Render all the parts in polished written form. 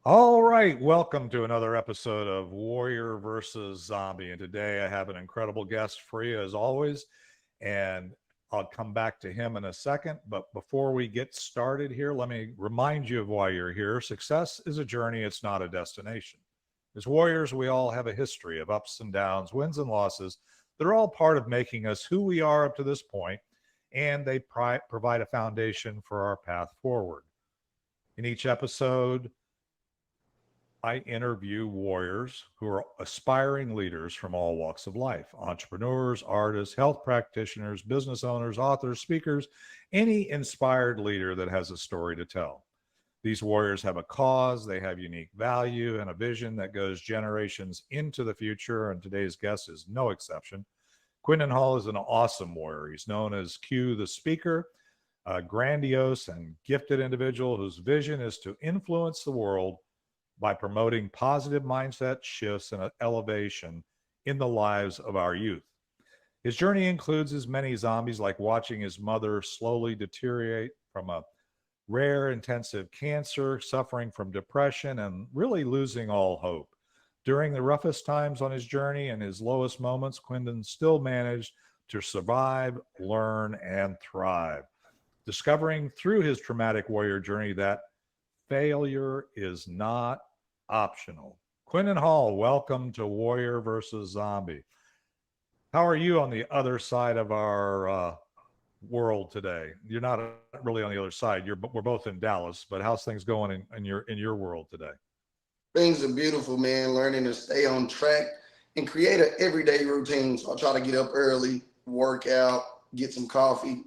All right, welcome to another episode of Warrior versus Zombie. And today I have an incredible guest for you, as always. And I'll come back to him in a second. But before we get started here, let me remind you of why you're here. Success is a journey, it's not a destination. As warriors, we all have a history of ups and downs, wins and losses that are all part of making us who we are up to this point, and they provide a foundation for our path forward. In each episode, I interview warriors who are aspiring leaders from all walks of life: entrepreneurs, artists, health practitioners, business owners, authors, speakers, any inspired leader that has a story to tell. These warriors have a cause, they have unique value, and a vision that goes generations into the future. And today's guest is no exception. Quindon Hall is an awesome warrior. He's known as Q the Speaker, a grandiose and gifted individual whose vision is to influence the world by promoting positive mindset shifts and elevation in the lives of our youth. His journey includes as many zombies, like watching his mother slowly deteriorate from a rare intensive cancer, suffering from depression, and really losing all hope. During the roughest times on his journey and his lowest moments, Quindon still managed to survive, learn, and thrive, discovering through his traumatic warrior journey that failure is not optional. Quindon Hall, welcome to Warrior versus Zombie. How are you on the other side of our world today? You're not really on the other side. We're both in Dallas, but how's things going in your world today? Things are beautiful, man. Learning to stay on track and create an everyday routine. So I try to get up early, work out, get some coffee,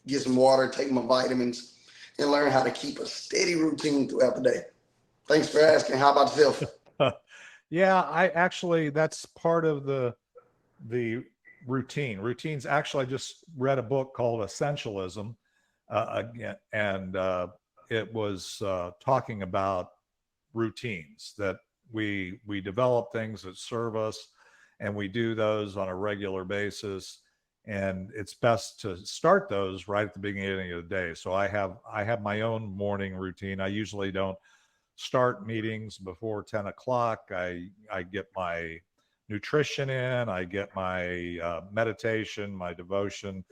get some water, take my vitamins, and learn how to keep a steady routine throughout the day. Thanks for asking. How about yourself? Yeah, I actually, that's part of the routines. Actually, I just read a book called Essentialism, again, and it was talking about routines, that we develop things that serve us, and we do those on a regular basis. And it's best to start those right at the beginning of the day. So I have my own morning routine. I usually don't start meetings before 10 o'clock. I get my nutrition in, I get my meditation, my devotion,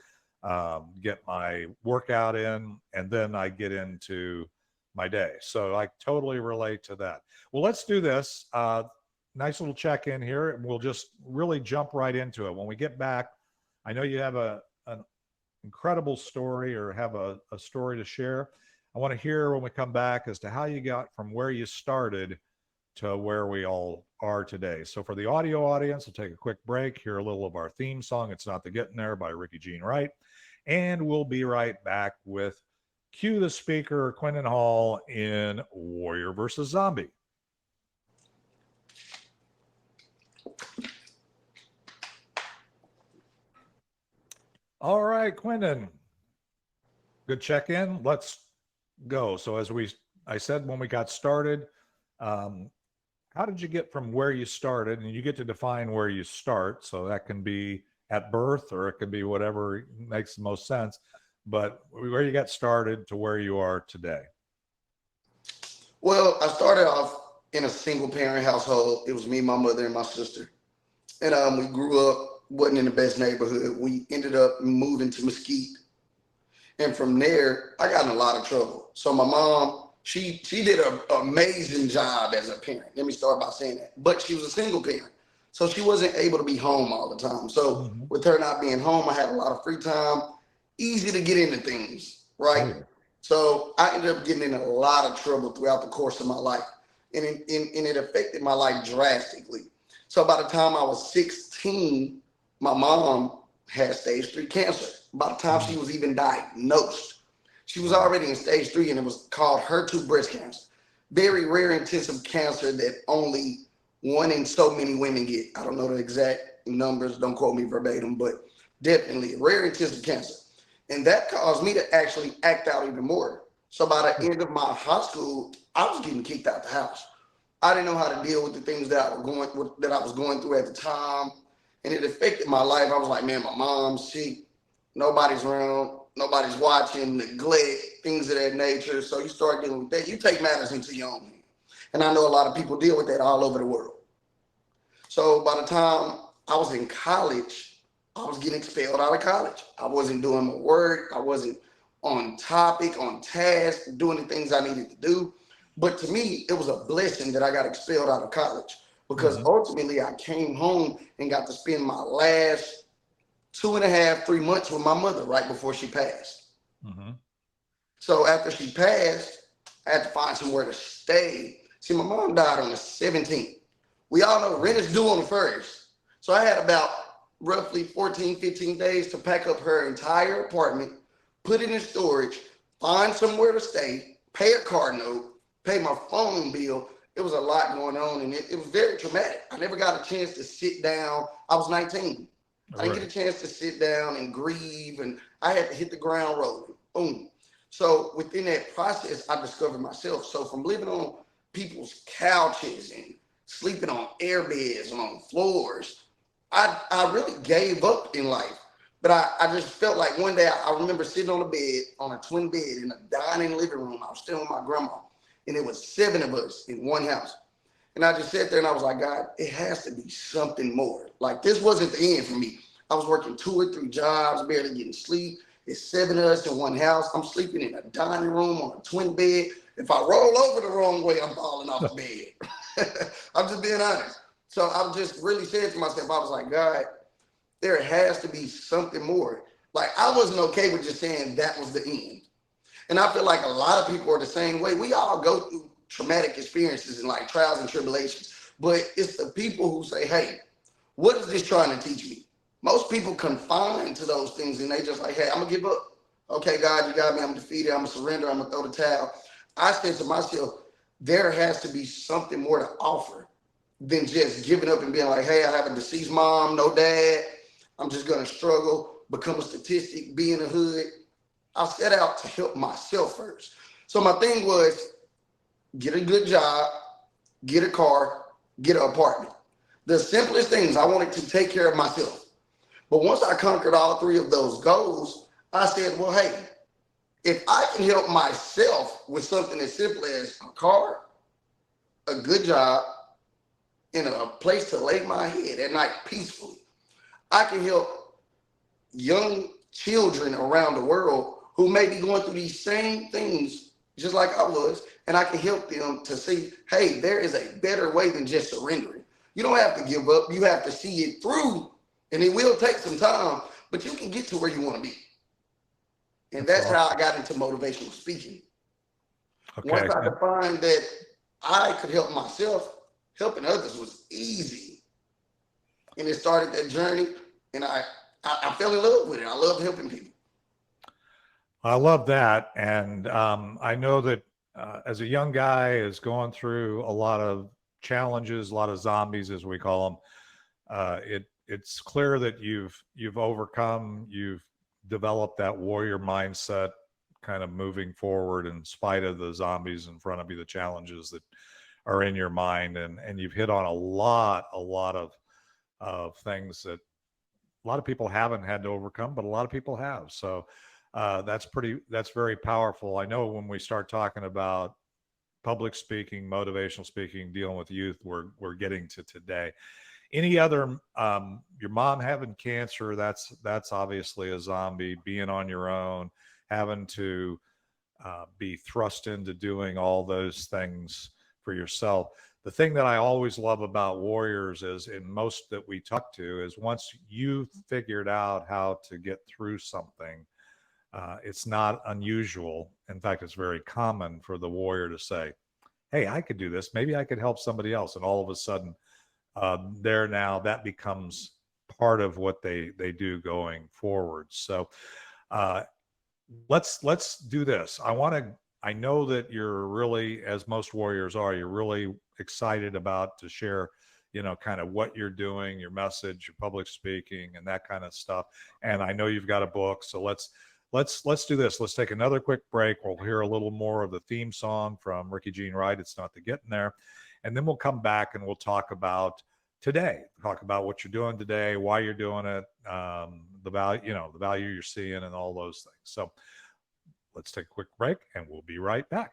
get my workout in, and then I get into my day. So I totally relate to that. Well, let's do this. Nice little check in here, and we'll just really jump right into it. When we get back, I know you have an incredible story, or have a story to share. I want to hear when we come back as to how you got from where you started to where we all are today. So for the audio audience, we'll take a quick break, hear a little of our theme song, It's Not the Getting There by Ricky Jean Wright. And we'll be right back with Q the Speaker, Quindon Hall in Warrior versus Zombie. All right, Quindon, good check in. Let's go. So I said when we got started, how did you get from where you started? And you get to define where you start. So that can be at birth, or it can be whatever makes the most sense. But where you got started to where you are today. Well, I started off in a single parent household. It was me, my mother, and my sister. And we grew up, wasn't in the best neighborhood. We ended up moving to Mesquite. And from there, I got in a lot of trouble. So my mom, she did an amazing job as a parent. Let me start by saying that. But she was a single parent. So she wasn't able to be home all the time. So with her not being home, I had a lot of free time, easy to get into things, right? Oh, yeah. So I ended up getting in a lot of trouble throughout the course of my life. And it affected my life drastically. So by the time I was 16, my mom had stage 3 cancer. By the time she was even diagnosed, she was already in stage 3, and it was called HER2 breast cancer. Very rare intensive cancer that only one in so many women get. I don't know the exact numbers, don't quote me verbatim, but definitely rare intensive cancer. And that caused me to actually act out even more. So by the end of my high school, I was getting kicked out the house. I didn't know how to deal with the things that I was going through at the time, and it affected my life. I was like, man, my mom's sick, nobody's around, nobody's watching, neglect, things of that nature. So you start dealing with that. You take matters into your own hand. And I know a lot of people deal with that all over the world. So by the time I was in college, I was getting expelled out of college. I wasn't doing my work. I wasn't on topic, on task, doing the things I needed to do. But to me, it was a blessing that I got expelled out of college because Mm-hmm. ultimately I came home and got to spend my last 2.5, 3 months with my mother right before she passed. Mm-hmm. So after she passed, I had to find somewhere to stay. See, my mom died on the 17th. We all know rent is due on the 1st. So I had about roughly 14, 15 days to pack up her entire apartment, put it in storage, find somewhere to stay, pay a car note, pay my phone bill. It was a lot going on, and it was very traumatic. I never got a chance to sit down. I was 19. I didn't Right. get a chance to sit down and grieve, and I had to hit the ground rolling. Boom. So within that process, I discovered myself. So from living on people's couches and sleeping on air beds and on floors, I really gave up in life. But I just felt like one day I remember sitting on a bed, on a twin bed in a dining living room. I was still with my grandma, and it was 7 of us in one house. And I just sat there and I was like, God, it has to be something more. Like this wasn't the end for me. I was working 2 or 3 jobs, barely getting sleep. It's 7 of us in one house. I'm sleeping in a dining room on a twin bed. If I roll over the wrong way, I'm falling off the bed. I'm just being honest. So I just really said to myself, I was like, God, there has to be something more. Like I wasn't okay with just saying that was the end. And I feel like a lot of people are the same way. We all go through traumatic experiences and like trials and tribulations, but it's the people who say, hey, what is this trying to teach me? Most people confine to those things and they just like, hey, I'm gonna give up. Okay, God, you got me. I'm defeated. I'm gonna surrender. I'm gonna throw the towel. I said to myself, there has to be something more to offer than just giving up and being like, hey, I have a deceased mom, no dad. I'm just gonna struggle, become a statistic, be in the hood. I set out to help myself first. So my thing was get a good job, get a car, get an apartment. The simplest things, I wanted to take care of myself. But once I conquered all 3 of those goals, I said, well, hey, if I can help myself with something as simple as a car, a good job, and a place to lay my head at night peacefully, I can help young children around the world who may be going through these same things just like I was, and I can help them to see, hey, there is a better way than just surrendering. You don't have to give up. You have to see it through, and it will take some time, but you can get to where you want to be. And That's that's awesome. how I got into motivational speaking. Once Okay. I defined that I could help myself, helping others was easy. And it started that journey, and I fell in love with it. I love helping people. I love that. And I know that as a young guy is going through a lot of challenges, a lot of zombies, as we call them, it's clear that you've overcome, you've developed that warrior mindset kind of moving forward in spite of the zombies in front of you, the challenges that are in your mind. And you've hit on a lot of things that a lot of people haven't had to overcome, but a lot of people have. So that's very powerful. I know when we start talking about public speaking, motivational speaking, dealing with youth, we're getting to today. Any other, your mom having cancer, that's obviously a zombie, being on your own, having to be thrust into doing all those things for yourself. The thing that I always love about warriors is, in most that we talk to, is once you figured out how to get through something, it's not unusual. In fact, it's very common for the warrior to say, hey, I could do this. Maybe I could help somebody else. And all of a sudden, there now that becomes part of what they do going forward. So uh, let's do this. I know that you're really, as most warriors are, you're really excited about to share, kind of what you're doing, your message, your public speaking, and that kind of stuff. And I know you've got a book, so let's do this. Let's take another quick break. We'll hear a little more of the theme song from Ricky Jean Wright, It's Not the Getting There, and then we'll come back and we'll talk about today, talk about what you're doing today, why you're doing it, the value, the value you're seeing, and all those things. So let's take a quick break and we'll be right back.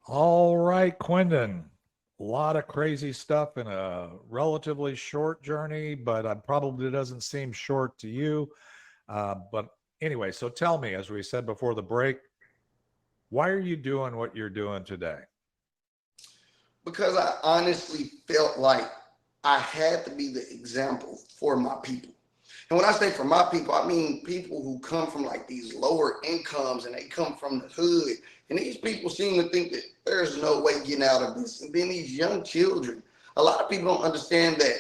All right, Quindon. A lot of crazy stuff in a relatively short journey, but probably doesn't seem short to you. But anyway, so tell me, as we said before the break, why are you doing what you're doing today? Because I honestly felt like I had to be the example for my people. And when I say for my people, I mean people who come from like these lower incomes and they come from the hood. And these people seem to think that there's no way getting out of this. And then these young children, a lot of people don't understand that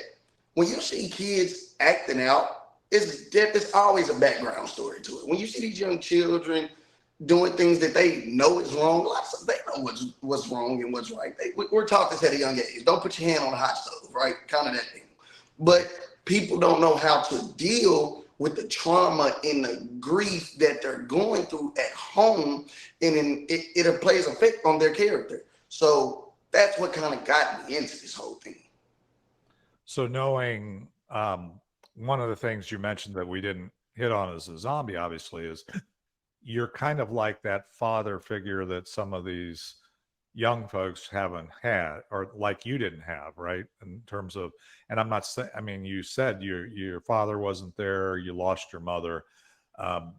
when you see kids acting out, it's always a background story to it. When you see these young children doing things that they know is wrong, they know what's wrong and what's right. We're taught this at a young age. Don't put your hand on the hot stove, right? Kind of that thing. But people don't know how to deal with the trauma and the grief that they're going through at home, and then it plays effect on their character. So that's what kind of got me into this whole thing. So, knowing one of the things you mentioned that we didn't hit on as a zombie, obviously, is you're kind of like that father figure that some of these young folks haven't had, or like you didn't have, right? In terms of, and I'm not saying, I mean, you said your father wasn't there, you lost your mother. Um,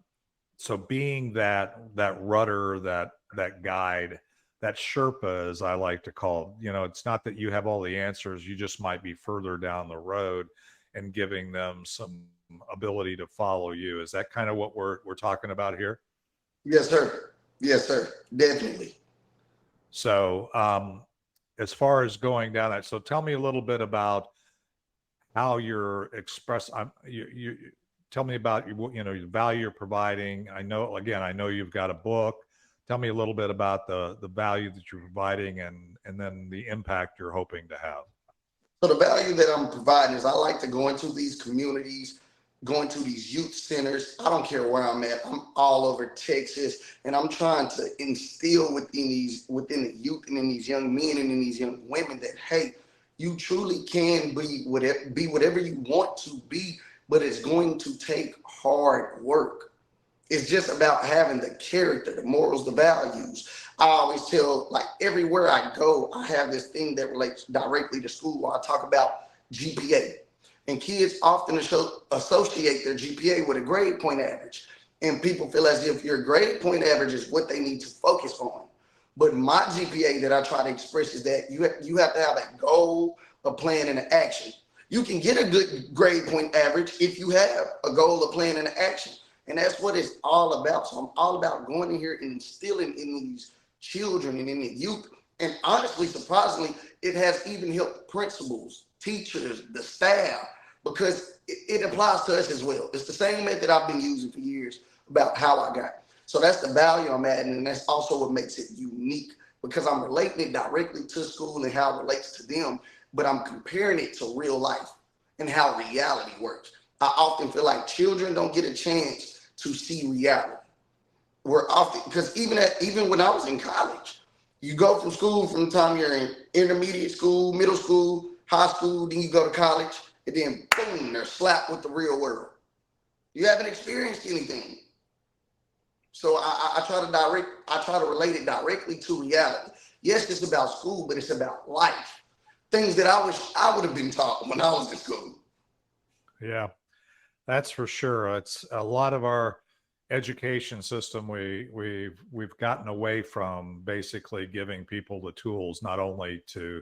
so being that rudder, that guide, that Sherpa, as I like to call, it's not that you have all the answers, you just might be further down the road and giving them some ability to follow you. Is that kind of what we're talking about here? Yes, sir. Yes, sir. Definitely. So, as far as going down that, so tell me a little bit about how you're express. You tell me about the value you're providing. I know, again, I know you've got a book. Tell me a little bit about the value that you're providing, and then the impact you're hoping to have. So the value that I'm providing is I like to go into these communities, go into these youth centers. I don't care where I'm at. I'm all over Texas, and I'm trying to instill within the youth and in these young men and in these young women that hey, you truly can be whatever you want to be, but it's going to take hard work. It's just about having the character, the morals, the values. I always tell, like, everywhere I go, I have this thing that relates directly to school where I talk about GPA. And kids often associate their GPA with a grade point average. And people feel as if your grade point average is what they need to focus on. But my GPA that I try to express is that you have to have a goal, a plan, and an action. You can get a good grade point average if you have a goal, a plan, and an action. And that's what it's all about. So I'm all about going in here and instilling in these children and in the youth. And honestly, surprisingly, it has even helped principals, teachers, the staff, because it applies to us as well. It's the same method I've been using for years about how I got. So that's the value I'm adding, and that's also what makes it unique because I'm relating it directly to school and how it relates to them, but I'm comparing it to real life and how reality works. I often feel like children don't get a chance to see reality. We're often because even when I was in college, you go from school from the time you're in intermediate school, middle school, high school, then you go to college, and then boom, they're slapped with the real world. You haven't experienced anything. So I try to relate it directly to reality. Yes, it's about school, but it's about life. Things that I wish I would have been taught when I was in school. Yeah, that's for sure. It's a lot of our education system. We've gotten away from basically giving people the tools not only to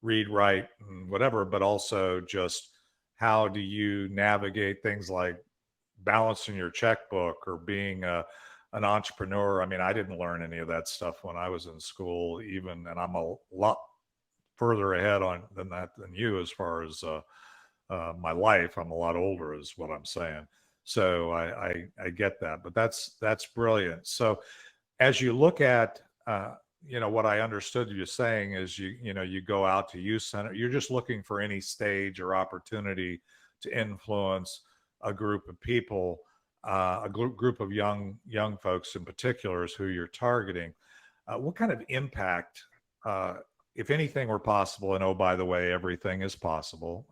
read, write, and whatever, but also just how do you navigate things like balancing your checkbook or being an entrepreneur. I mean, I didn't learn any of that stuff when I was in school, even, and I'm a lot further ahead on than that than you as far as my life. I'm a lot older, is what I'm saying. So I get that, but that's brilliant. So as you look at what I understood you saying is you go out to youth center, you're just looking for any stage or opportunity to influence a group of people, group of young folks in particular is who you're targeting. What kind of impact, if anything were possible, and oh, by the way, everything is possible,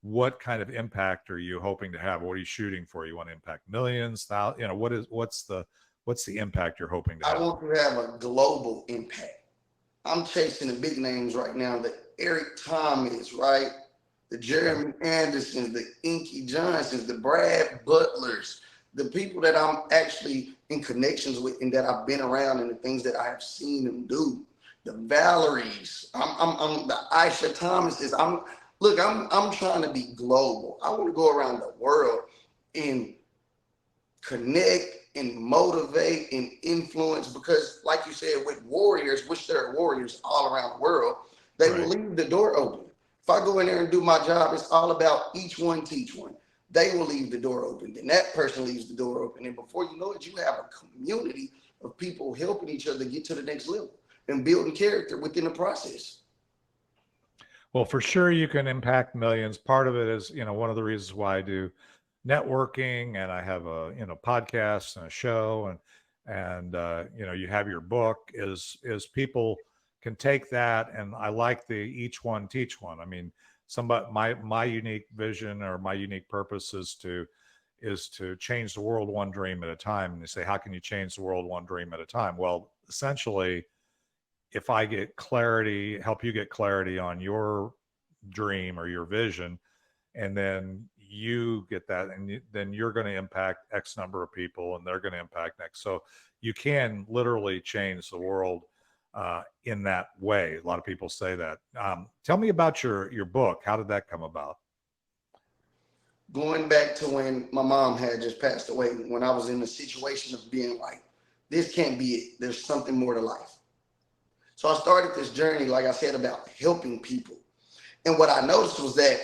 what kind of impact are you hoping to have? What are you shooting for? You want to impact millions, thousands? What's the what's the impact you're hoping to I have? want to have a global impact. I'm chasing the big names right now, the Eric Thomas, right? The Jeremy Andersons, the Inky Johnsons, the Brad Butlers, the people that I'm actually in connections with and that I've been around and the things that I have seen them do. The Valeries, I'm the Aisha Thomases. I'm trying to be global. I want to go around the world and connect and motivate and influence, because like you said, with warriors, which there are warriors all around the world, they will leave the door open. If I go in there and do my job, it's all about each one teach one. They will leave the door open, then that person leaves the door open, and before you know it, you have a community of people helping each other get to the next level and building character within the process. Well, for sure you can impact millions. Part of it is, one of the reasons why I do networking, and I have a, podcast and a show, and you have your book, is people can take that, and I like the each one teach one. I mean, somebody, my unique vision or my unique purpose is to change the world one dream at a time. And you say, how can you change the world one dream at a time? Well, essentially, if I get clarity, help you get clarity on your dream or your vision, and then you get that, and then you're going to impact X number of people, and they're going to impact next. So you can literally change the world in that way. A lot of people say that. Tell me about your book. How did that come about? Going back to when my mom had just passed away, when I was in the situation of being like, this can't be it. There's something more to life. So I started this journey, like I said, about helping people. And what I noticed was that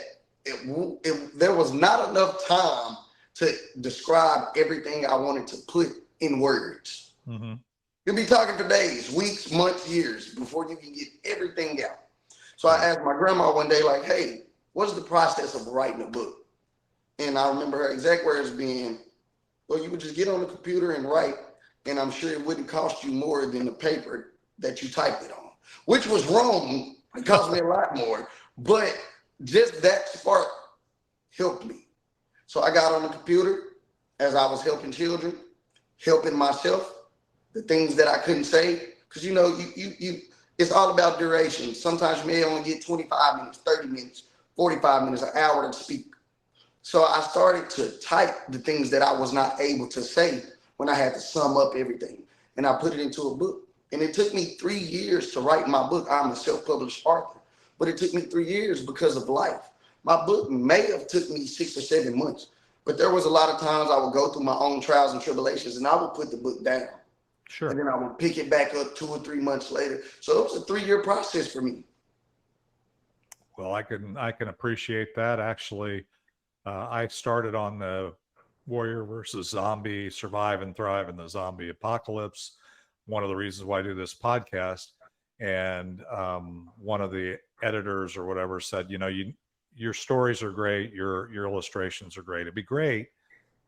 there was not enough time to describe everything I wanted to put in words. Mm-hmm. You'll be talking for days, weeks, months, years before you can get everything out. So I asked my grandma one day, like, hey, what's the process of writing a book? And I remember her exact words being, well, you would just get on the computer and write, and I'm sure it wouldn't cost you more than the paper that you typed it on, which was wrong. It cost me a lot more, but just that spark helped me. So I got on the computer as I was helping children, helping myself, the things that I couldn't say, because you it's all about duration. Sometimes you may only get 25 minutes, 30 minutes, 45 minutes, an hour to speak. So I started to type the things that I was not able to say when I had to sum up everything, and I put it into a book. And it took me 3 years to write my book. I'm a self-published author, but it took me 3 years because of life. My book may have took me 6 or 7 months, but there was a lot of times I would go through my own trials and tribulations, and I would put the book down. Sure. And then I would pick it back up 2 or 3 months later. So it was a 3-year process for me. Well, I can appreciate that. Actually, I started on the warrior versus zombie, survive and thrive in the zombie apocalypse. One of the reasons why I do this podcast, and one of the editors or whatever said, your stories are great, your illustrations are great. It'd be great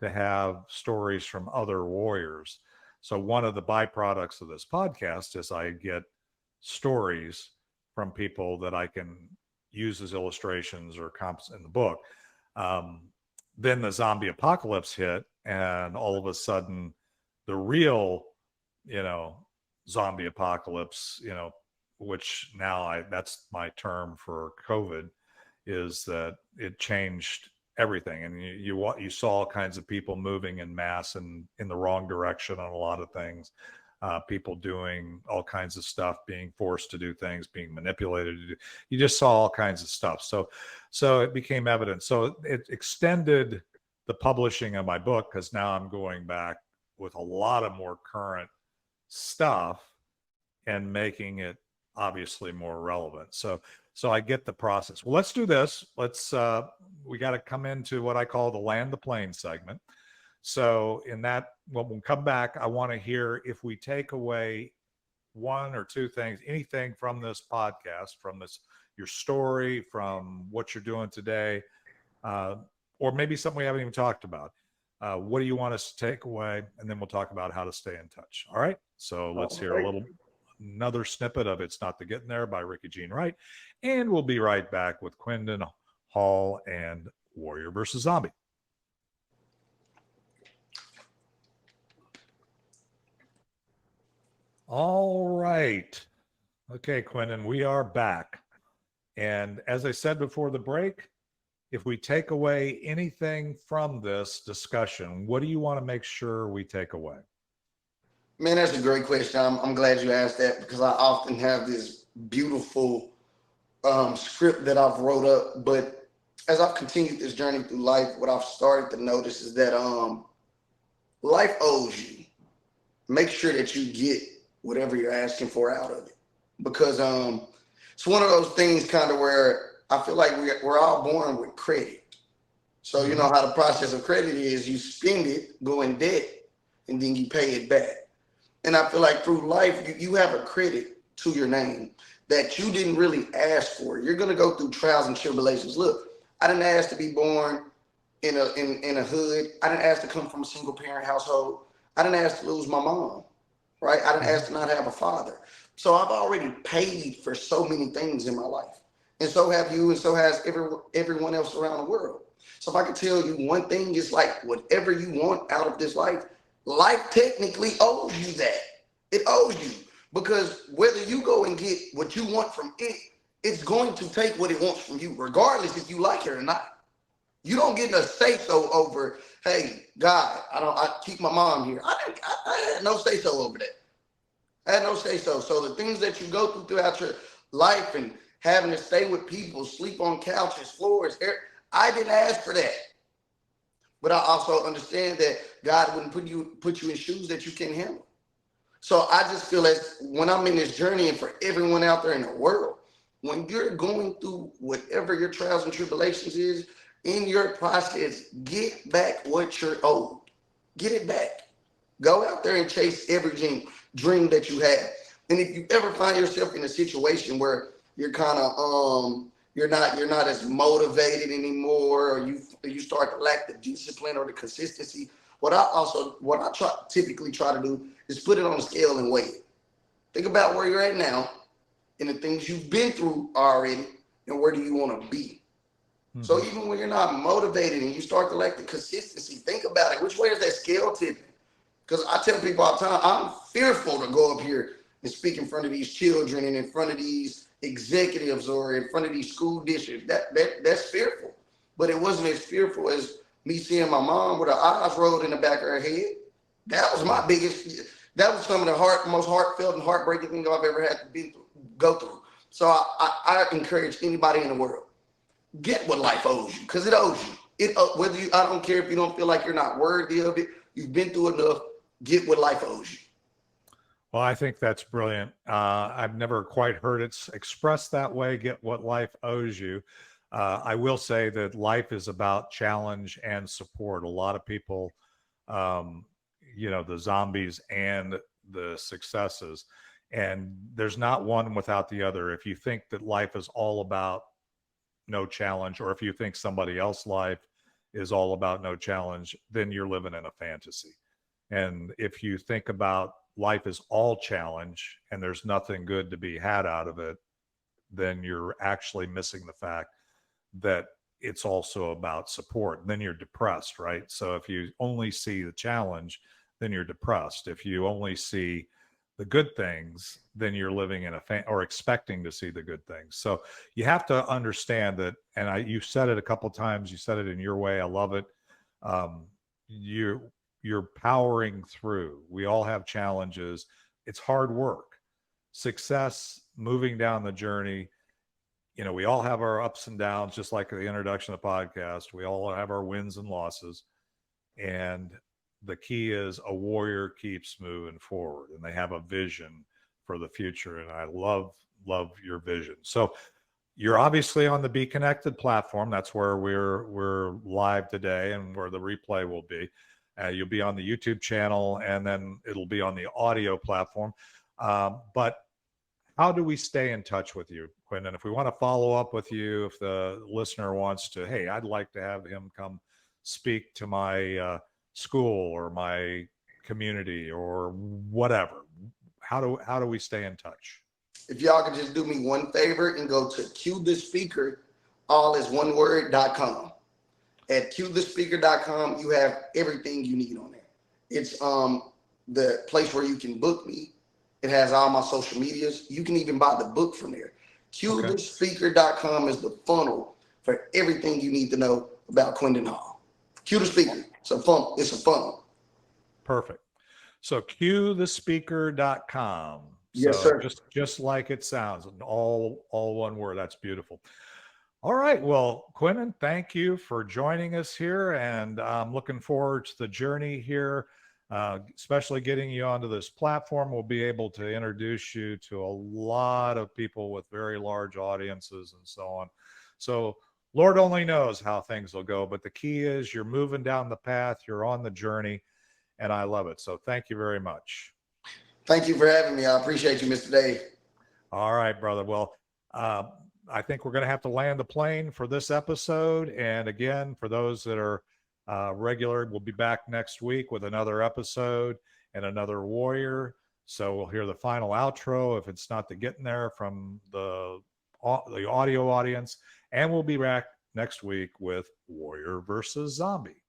to have stories from other warriors. So one of the byproducts of this podcast is I get stories from people that I can use as illustrations or comps in the book. Then the zombie apocalypse hit, and all of a sudden the real, zombie apocalypse, which now that's my term for COVID, is that it changed everything. And you saw all kinds of people moving in mass and in the wrong direction on a lot of things. People doing all kinds of stuff, being forced to do things, being manipulated. You just saw all kinds of stuff. So it became evident. So it extended the publishing of my book, because now I'm going back with a lot of more current stuff and making it obviously more relevant. So I get the process. Well, let's do this. We got to come into what I call the land the plane segment. So in that, when we come back, I want to hear if we take away one or two things, anything from this podcast, from this, your story, from what you're doing today, or maybe something we haven't even talked about. What do you want us to take away? And then we'll talk about how to stay in touch. All right. So let's hear another snippet of It's Not the Getting There by Ricky Jean Wright. And we'll be right back with Quindon Hall and Warrior versus Zombie. All right. Okay, Quindon, we are back. And as I said before the break, if we take away anything from this discussion, what do you want to make sure we take away? Man, that's a great question. I'm glad you asked that because I often have this beautiful script that I've wrote up. But as I've continued this journey through life, what I've started to notice is that life owes you. Make sure that you get whatever you're asking for out of it, because it's one of those things kind of where I feel like we're all born with credit. So you know how the process of credit is: you spend it, go in debt, and then you pay it back. And I feel like through life, you have a credit to your name that you didn't really ask for. You're gonna go through trials and tribulations. Look, I didn't ask to be born in a hood. I didn't ask to come from a single parent household. I didn't ask to lose my mom, right? I didn't ask to not have a father. So I've already paid for so many things in my life. And so have you, and so has everyone else around the world. So if I could tell you one thing, it's like whatever you want out of this life, life technically owes you that. It owes you. Because whether you go and get what you want from it, it's going to take what it wants from you, regardless if you like it or not. You don't get a say so over, hey, God, I keep my mom here. I had no say so over that. I had no say so. So the things that you go through throughout your life and having to stay with people, sleep on couches, floors, I didn't ask for that. But I also understand that God wouldn't put you in shoes that you can't handle. So I just feel as when I'm in this journey, and for everyone out there in the world, when you're going through whatever your trials and tribulations is, in your process, get back what you're owed. Get it back. Go out there and chase every dream that you have. And if you ever find yourself in a situation where you're kind of you're not as motivated anymore, or you start to lack the discipline or the consistency, what I typically try to do is put it on a scale and weigh it. Think about where you're at now and the things you've been through already, and where do you want to be. So even when you're not motivated and you start to lack the consistency, think about it. Which way is that scale tipping? Because I tell people all the time, I'm fearful to go up here and speak in front of these children and in front of these executives or in front of these school districts. That's fearful. But it wasn't as fearful as me seeing my mom with her eyes rolled in the back of her head. That was my biggest. That was some of the most heartfelt and heartbreaking thing I've ever had to go through. So I encourage anybody in the world, get what life owes you, because it owes you. I don't care if you don't feel like you're not worthy of it. You've been through enough. Get what life owes you. Well, I think that's brilliant. I've never quite heard it expressed that way. Get what life owes you. I will say that life is about challenge and support. A lot of people, the zombies and the successes, and there's not one without the other. If you think that life is all about no challenge, or if you think somebody else's life is all about no challenge, then you're living in a fantasy. And if you think about life is all challenge and there's nothing good to be had out of it, then you're actually missing the fact that it's also about support. Then you're depressed, right? So if you only see the challenge, then you're depressed. If you only see the good things, then you're living in or expecting to see the good things. So you have to understand that, and you said it a couple of times. You said it in your way. I love it. You're powering through. We all have challenges. It's hard work. Success, moving down the journey. We all have our ups and downs, just like the introduction of the podcast. We all have our wins and losses. And the key is a warrior keeps moving forward, and they have a vision for the future. And I love your vision. So you're obviously on the Be Connected platform. That's where we're live today, and where the replay will be. You'll be on the YouTube channel, and then it'll be on the audio platform. But how do we stay in touch with you, Quindon? If we want to follow up with you, if the listener wants to, hey, I'd like to have him come speak to my school or my community or whatever, how do we stay in touch? If y'all could just do me one favor and go to QTheSpeaker, all is one word.com. At QTheSpeaker.com, you have everything you need on there. It's the place where you can book me. It has all my social medias. You can even buy the book from there. QTheSpeaker.com is the funnel for everything you need to know about Quindon Hall. QTheSpeaker. It's a funnel. It's a funnel. Perfect. So QTheSpeaker.com. Yes, So sir. just like it sounds, all one word. That's beautiful. All right. Well, Quindon, thank you for joining us here, and I'm looking forward to the journey here, especially getting you onto this platform. We'll be able to introduce you to a lot of people with very large audiences and so on. So Lord only knows how things will go, but the key is you're moving down the path, you're on the journey, and I love it. So thank you very much. Thank you for having me. I appreciate you, Mr. Dave. All right, brother. Well, I think we're going to have to land the plane for this episode. And again, for those that are regular, we'll be back next week with another episode and another warrior. So we'll hear the final outro if it's not the getting there from the audio audience. And we'll be back next week with Warrior versus Zombie.